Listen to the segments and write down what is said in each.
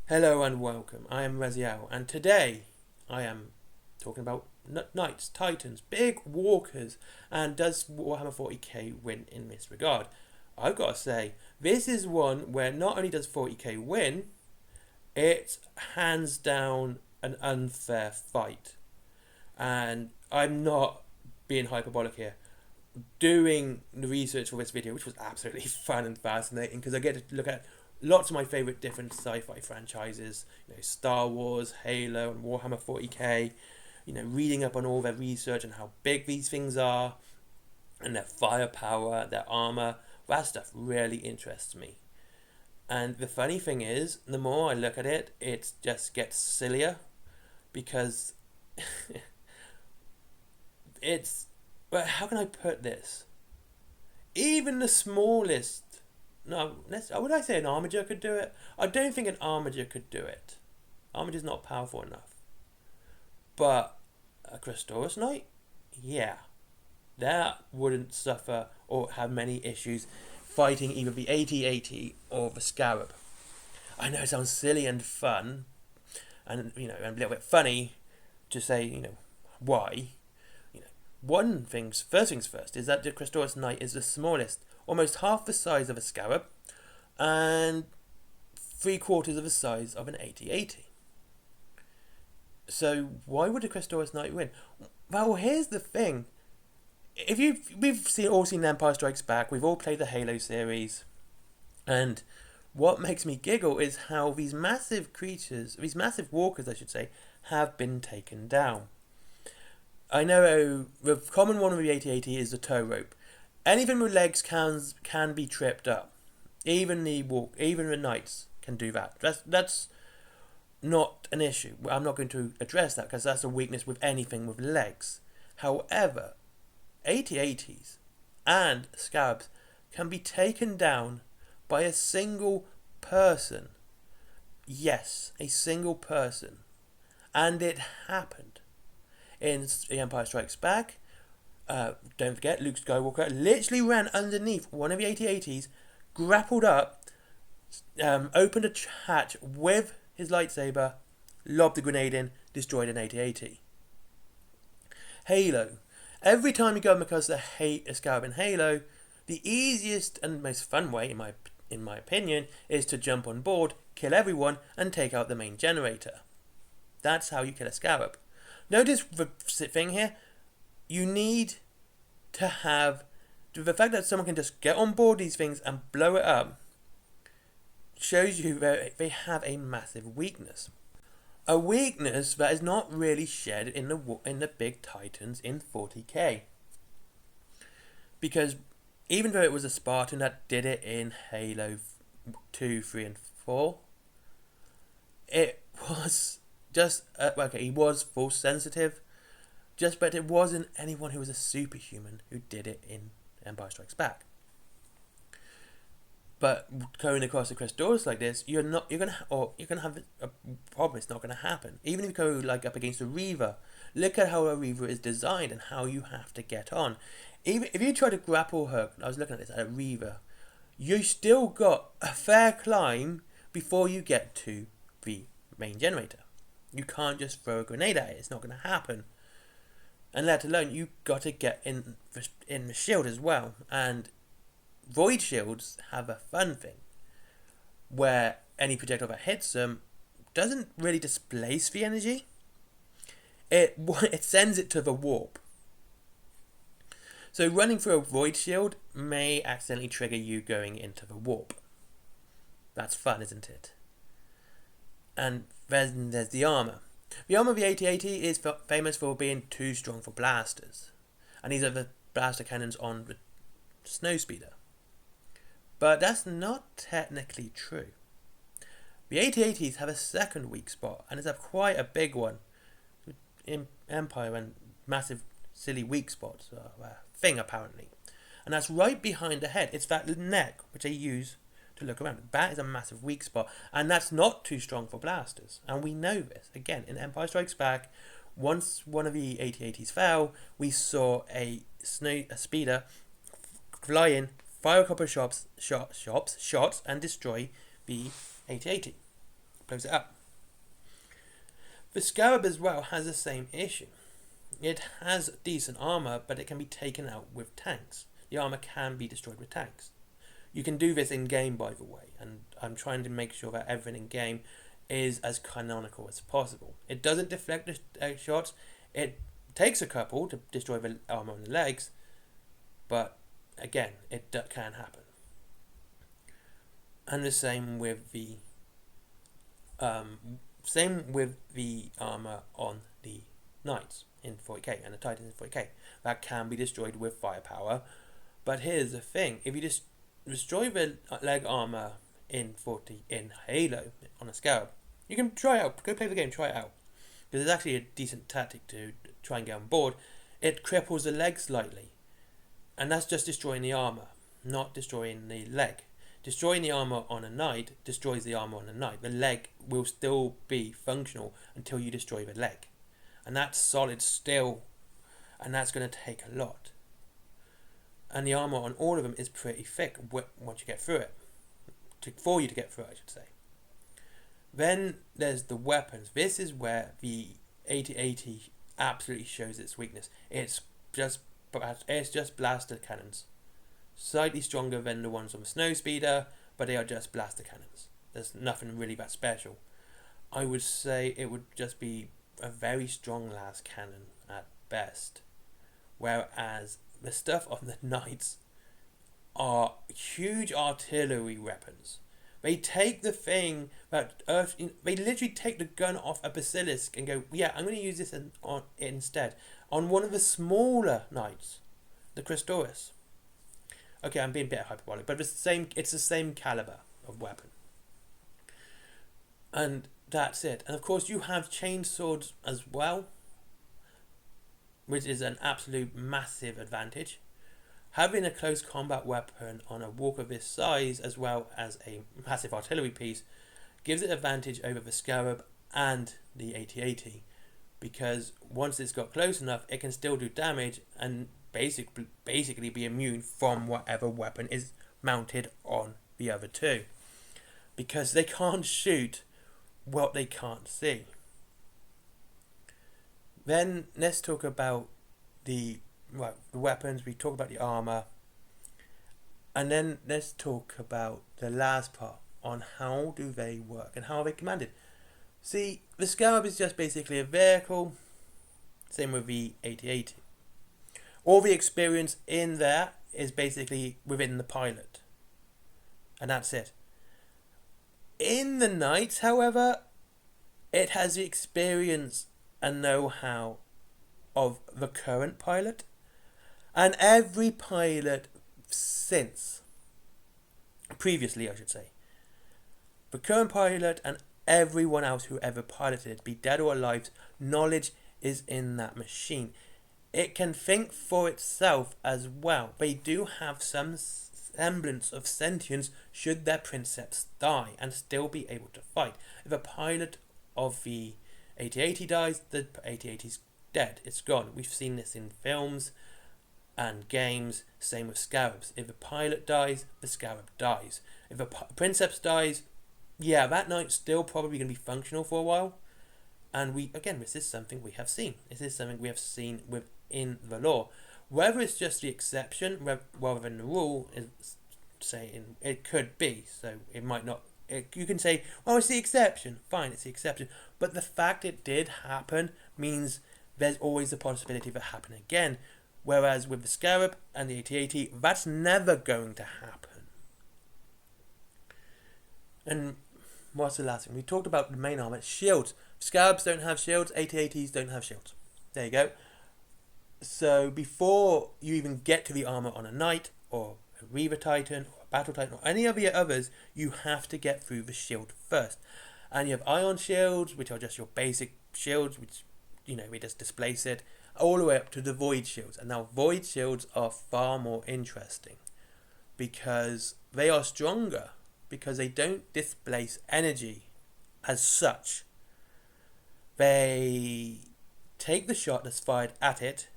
Hello and welcome. I am Raziel, and today I am talking about knights, titans, big walkers, and does Warhammer 40k win in this regard? I've got to say, this is one where not only does 40k win, it's hands down an unfair fight. And I'm not being hyperbolic here. Doing the research for this video, which was absolutely fun and fascinating, because I get to look at lots of my favorite different sci-fi franchises, Star Wars, Halo, and Warhammer 40k, reading up on all their research and how big these things are, and their firepower, their armor. That stuff really interests me. And the funny thing is, the more I look at it, it just gets sillier, because it's... But how can I put this? Even the smallest... No, would I say an armiger could do it? I don't think an armiger could do it. Armiger's not powerful enough. But a Christoris Knight? Yeah. That wouldn't suffer or have many issues fighting either the AT-AT or the Scarab. I know it sounds silly and fun, and and a little bit funny to say, why. First things first, is that the Christoris Knight is the smallest, almost half the size of a Scarab, and 3/4 of the size of an AT-AT. So why would a Christoris Knight win? Well, here's the thing. We've all seen Empire Strikes Back. We've all played the Halo series, and what makes me giggle is how these massive creatures, these massive walkers, I should say, have been taken down. I know the common one with the AT-AT is the tow rope. Anything with legs can be tripped up. Even the knights can do that. That's not an issue. I'm not going to address that because that's a weakness with anything with legs. However, AT-ATs and Scarabs can be taken down by a single person. Yes, a single person. And it happened. In The Empire Strikes Back, don't forget, Luke Skywalker literally ran underneath one of the AT-ATs, grappled up, opened a hatch with his lightsaber, lobbed a grenade in, destroyed an AT-AT. Halo. Every time you go across a Scarab in Halo, the easiest and most fun way, in my opinion, is to jump on board, kill everyone, and take out the main generator. That's how you kill a Scarab. Notice the thing here, you need to have, the fact that someone can just get on board these things and blow it up shows you that they have a massive weakness. A weakness that is not really shared in the big titans in 40k. Because even though it was a Spartan that did it in Halo 2, 3 and 4, it was... he was force sensitive, but it wasn't anyone who was a superhuman who did it in Empire Strikes Back. But going across the Christoris like this, you're gonna have a problem. It's not gonna happen. Even if you go up against a Reaver, look at how a Reaver is designed and how you have to get on. Even if you try to grapple her, I was looking at this at a Reaver, you still got a fair climb before you get to the main generator. You can't just throw a grenade at it. It's not going to happen. And let alone, you got to get in the shield as well. And void shields have a fun thing, where any projectile that hits them doesn't really displace the energy. It sends it to the warp. So running through a void shield may accidentally trigger you going into the warp. That's fun, isn't it? And then there's the armour. The armour of the AT-AT is famous for being too strong for blasters. And these are the blaster cannons on the Snowspeeder. But that's not technically true. The AT-ATs have a second weak spot, and it's quite a big one. In Empire, and massive, silly weak spots are a thing, apparently. And that's right behind the head. It's that neck, which they use to look around. That is a massive weak spot, and that's not too strong for blasters, and we know this. Again, in Empire Strikes Back, once one of the AT-ATs fell, we saw a speeder fly in, fire a couple of shots, and destroy the AT-AT. blows it up. The Scarab as well has the same issue. It has decent armor, but it can be taken out with tanks. The armor can be destroyed with tanks. You can do this in game, by the way, and I'm trying to make sure that everything in game is as canonical as possible. It doesn't deflect the shots. It takes a couple to destroy the armor on the legs, but again, it can happen. And the same with the armor on the Knights in 40k and the Titans in 40k. That can be destroyed with firepower. But here's the thing: if you just destroy the leg armor in Halo on a Scarab, you can try it out. Go play the game, try it out, because it's actually a decent tactic to try and get on board. It cripples the leg slightly, and that's just destroying the armor, not destroying the leg. Destroying the armor on a Knight destroys the armor on a Knight. The leg will still be functional until you destroy the leg, and that's solid still, and that's going to take a lot. And the armor on all of them is pretty thick once you get through it, for you to get through it, I should say. Then there's the weapons. This is where the 8080 absolutely shows its weakness. It's just blaster cannons, slightly stronger than the ones on the Snowspeeder, but they are just blaster cannons. There's nothing really that special. I would say it would just be a very strong las cannon at best, whereas the stuff on the Knights are huge artillery weapons. They take the thing that they literally take the gun off a basilisk and go, yeah, I'm going to use this instead on one of the smaller Knights, the Christoris. Okay, I'm being a bit hyperbolic, but it's the same caliber of weapon. And that's it. And of course you have chainswords as well, which is an absolute massive advantage. Having a close combat weapon on a walker this size, as well as a massive artillery piece, gives it advantage over the Scarab and the 8080, because once it's got close enough, it can still do damage and basically be immune from whatever weapon is mounted on the other two, because they can't shoot what they can't see. Then let's talk about the weapons. We talk about the armor, and then let's talk about the last part on how do they work and how are they commanded. See, the Scarab is just basically a vehicle, same with the 8080. All the experience in there is basically within the pilot, and that's it. In the Knights, however, it has the experience and know-how of the current pilot, and every pilot previously I should say, the current pilot and everyone else who ever piloted it, be dead or alive, knowledge is in that machine. It can think for itself as well. They do have some semblance of sentience should their princeps die and still be able to fight. If a pilot of the 8080 dies, the 8080's dead. It's gone. We've seen this in films and games. Same with Scarabs. If a pilot dies, the Scarab dies. If a princeps dies, yeah, that Knight's still probably going to be functional for a while. And this is something we have seen. This is something we have seen within the lore. Whether it's just the exception rather than the rule is saying it could be. So it might not. You can say, oh, it's the exception. Fine, it's the exception. But the fact it did happen means there's always the possibility of it happening again. Whereas with the Scarab and the 8080, that's never going to happen. And what's the last thing? We talked about the main armor. Shields. Scarabs don't have shields. 8080s don't have shields. There you go. So before you even get to the armor on a Knight or a Reaver Titan or a Battle Titan or any of the others, you have to get through the shield first. And you have ion shields, which are just your basic shields, which, we just displace it, all the way up to the void shields. And now void shields are far more interesting because they are stronger, because they don't displace energy as such. They take the shot that's fired at it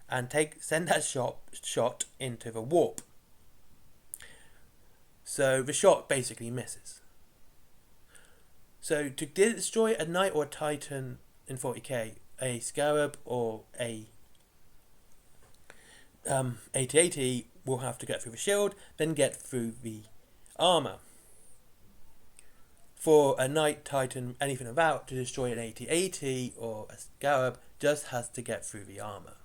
and send that shot into the warp. So the shot basically misses. So to destroy a knight or a titan in 40k, a scarab or a 8080 will have to get through the shield, then get through the armor. For a knight, titan, anything about to destroy an 8080 or a scarab just has to get through the armor.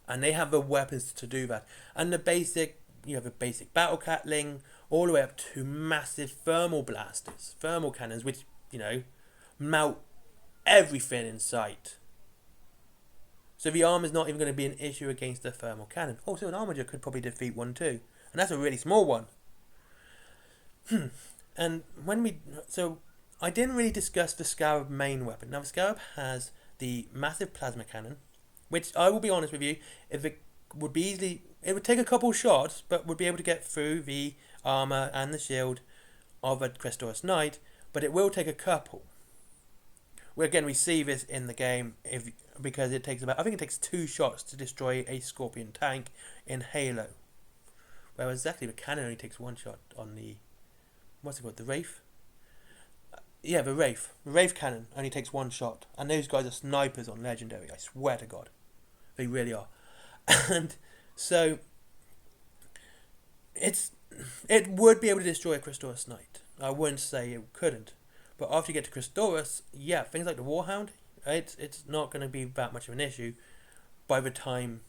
And they have the weapons to do that. And the basic, you have a basic battle catling, all the way up to massive thermal blasters, thermal cannons, which, you know, melt everything in sight. So the armor is not even going to be an issue against the thermal cannon. Also, an armager could probably defeat one too, and that's a really small one. And so I didn't really discuss the Scarab main weapon. Now the Scarab has the massive plasma cannon, which I will be honest with you, if it would be easily, it would take a couple shots, but would be able to get through the armor and the shield of a Crestodorus Knight, but it will take a couple. Again, we see this in the game because it takes I think it takes 2 shots to destroy a Scorpion tank in Halo. Whereas exactly the cannon only takes 1 shot on the, what's it called, the Wraith? Yeah, the Wraith. The Wraith cannon only takes 1 shot. And those guys are snipers on Legendary, I swear to God. They really are. And so, it would be able to destroy a Crestodorus Knight. I wouldn't say it couldn't. But after you get to Crestodorus, yeah, things like the Warhound, it's not going to be that much of an issue by the time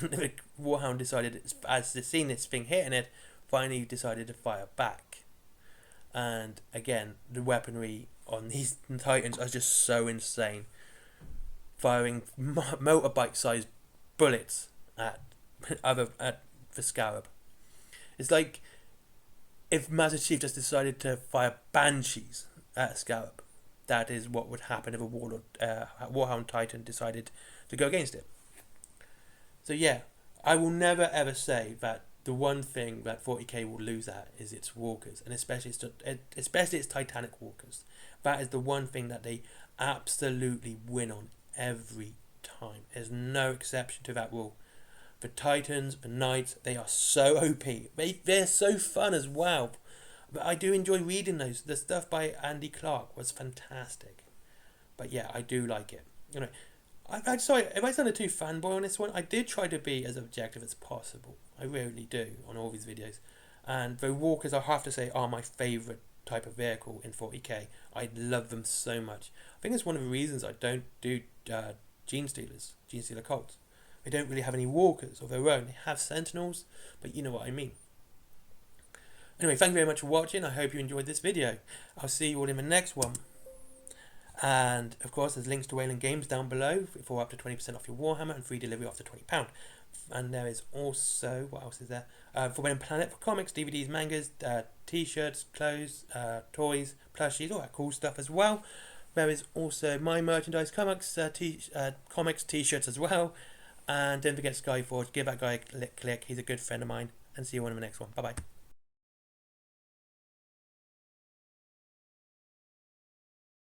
the Warhound decided, as the seen this thing hitting it, finally decided to fire back. And again, the weaponry on these Titans are just so insane. Firing motorbike-sized bullets at the Scarab. It's like if Master Chief just decided to fire Banshees at a Scarab. That is what would happen if a Warhound Titan decided to go against it. So yeah, I will never ever say that the one thing that 40k will lose at is its walkers, and especially its Titanic walkers. That is the one thing that they absolutely win on every time. There's no exception to that rule. The Titans, the Knights, they are so OP. They're so fun as well. But I do enjoy reading those. The stuff by Andy Clark was fantastic. But yeah, I do like it. You know, I'm sorry if I sounded too fanboy on this one. I did try to be as objective as possible. I really do on all these videos. And the walkers, I have to say, are my favourite type of vehicle in 40k. I love them so much. I think it's one of the reasons I don't do Gene Stealer cults. They don't really have any walkers of their own. They have sentinels, but you know what I mean. Anyway, thank you very much for watching. I hope you enjoyed this video. I'll see you all in the next one. And, of course, there's links to Wayland Games down below for up to 20% off your Warhammer and free delivery after £20. And there is also, what else is there? For Wayland Planet for comics, DVDs, mangas, t-shirts, clothes, toys, plushies, all that cool stuff as well. There is also my merchandise, comics, comics, t-shirts as well. And don't forget Skyforge. Give that guy a click. He's a good friend of mine. And see you all in the next one. Bye-bye.